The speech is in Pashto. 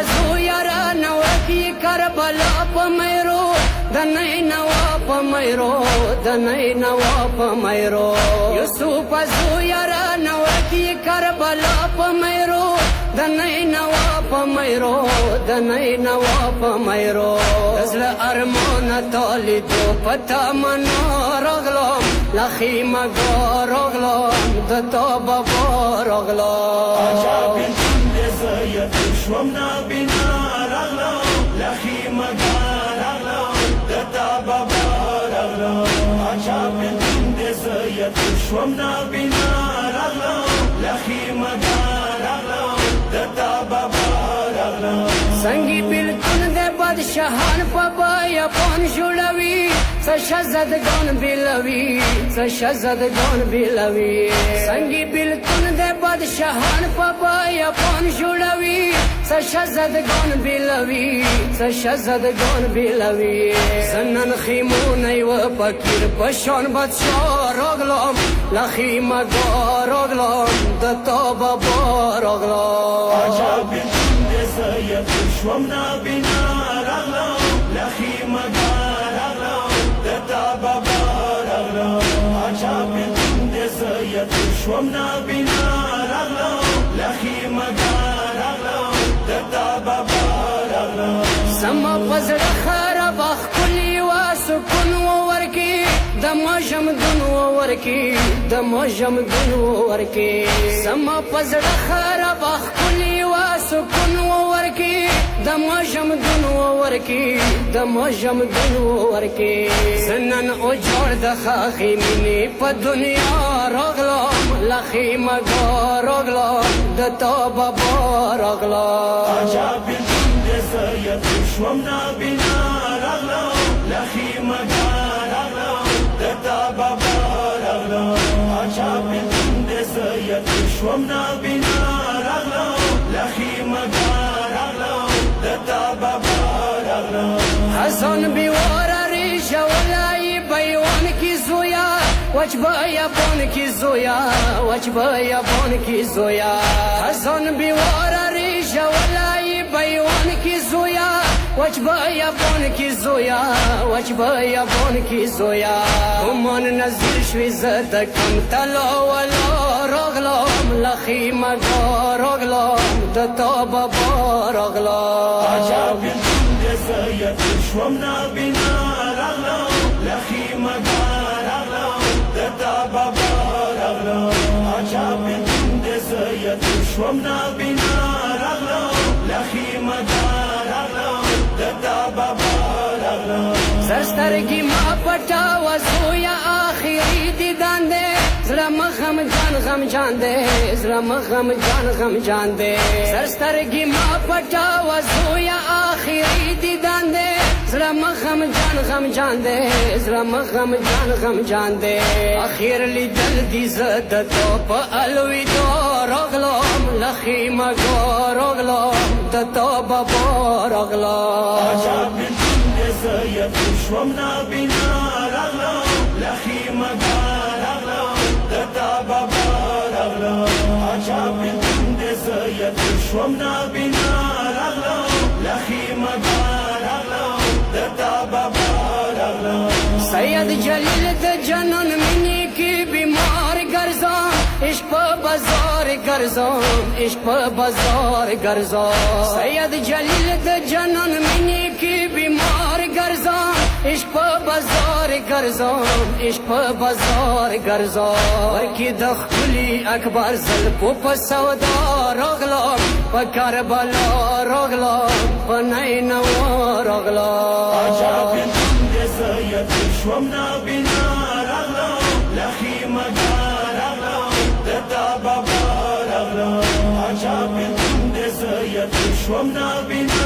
بازو یارا نوکی کربلا پا میرو دنی نوا پا میرو دنی نوا پا میرو یوسف بازو یارا نوکی کربلا پا میرو دنی نوا پا میرو دنی نوا پا میرو دزل ارمان تالی دو پتا منو رغلم لخی مگا رغلم دتا بابا رغلم زيت شومنا بنا رغلا لخي مقال رغلا دتابا رغلا عجاب من زيت شومنا بنا رغلا لخي مقال رغلا دتابا رغلا سنگی بالکل ده بادشاہان پا بیابان جوڑوی سشزدگان بلوی سشزدگان بلوی سنگی بالکل ده بادشاہان پا بیابان جوڑوی سشزدگان بلوی سشزدگان بلوی زنن خیمونی و پکیر پشان بادشاه رغلام لخی مگا رغلام دتا بابا رغلام زيت شومنا بنا رغلا لخي مقال رغلا دتابا رغلا عجاب من زيت شومنا بنا رغلا لخي مقال رغلا دتابا رغلا سما پزړ خراب خپلی واسکون ورکی د مجم دنو ورکی د مجم دنو ورکی سما پزړ خراب خپلی واسکون ورکی د مجم دنو ورکی د مجم دنو ورکی سنن او جوړ د خاخی منی په دنیا رغلم لخی مگا رغلم د توبه رغلم عجاب زيت شومنا بنا رغلا لخي مقال رغلا دتابا رغلا عجاب زيت شومنا بنا رغلا لخي مقال رغلا دتابا رغلا حسن بیوارا ریشا ولائی بیوان کی زویا وجبا یابان کی زویا وجبا یابان کی زویا حسن بیوارا ریشا ولائی بیوان کی زویا وجبا یابان کی زویا وجبا یابان کی زویا امان نظر شوی زد کم تلا ولا رغلام لخی مگا رغلام دتا بابا رغلام عجاب زيت شومنا بنا رغلا لخي مقال رغلا دتابا رغلا عجاب زيت شومنا بنا رغلا لخي مقال رغلا دتابا رغلا سرسترگی ما پٹا وزویا آخری دیدان دے زلم غم جان دے زلم غم جان دے سرسترگی ما پٹا وزویا آخری دیدان دے زلم غم جان دے زلم غم جان دے آخر لی دل دی زد تو پا الوی دو رغلام لخی مگا رغلام دتا بابا رغلام زيت شومنا بنا رغلا لخي مقال رغلا دتابا رغلا عجاب زيت شومنا بنا رغلا لخي مقال رغلا دتابا رغلا سید جلیل د جنان منی کی بیمار گرزان عشق پا بازار گرزان عشق پا بازار گرزان سید جلیل د جنان منی کی بیمار گرزان عشق پا بازار گرزان عشق پا بازار گرزان ورکی دخلی اکبر زلپو پا سودا رغلام پا کربلا رغلام پا نینوا رغلام عجاب زيت شومنا بنا رغلا لخي مقال رغلا دتابا رغلا عجاب زيت شومنا بنا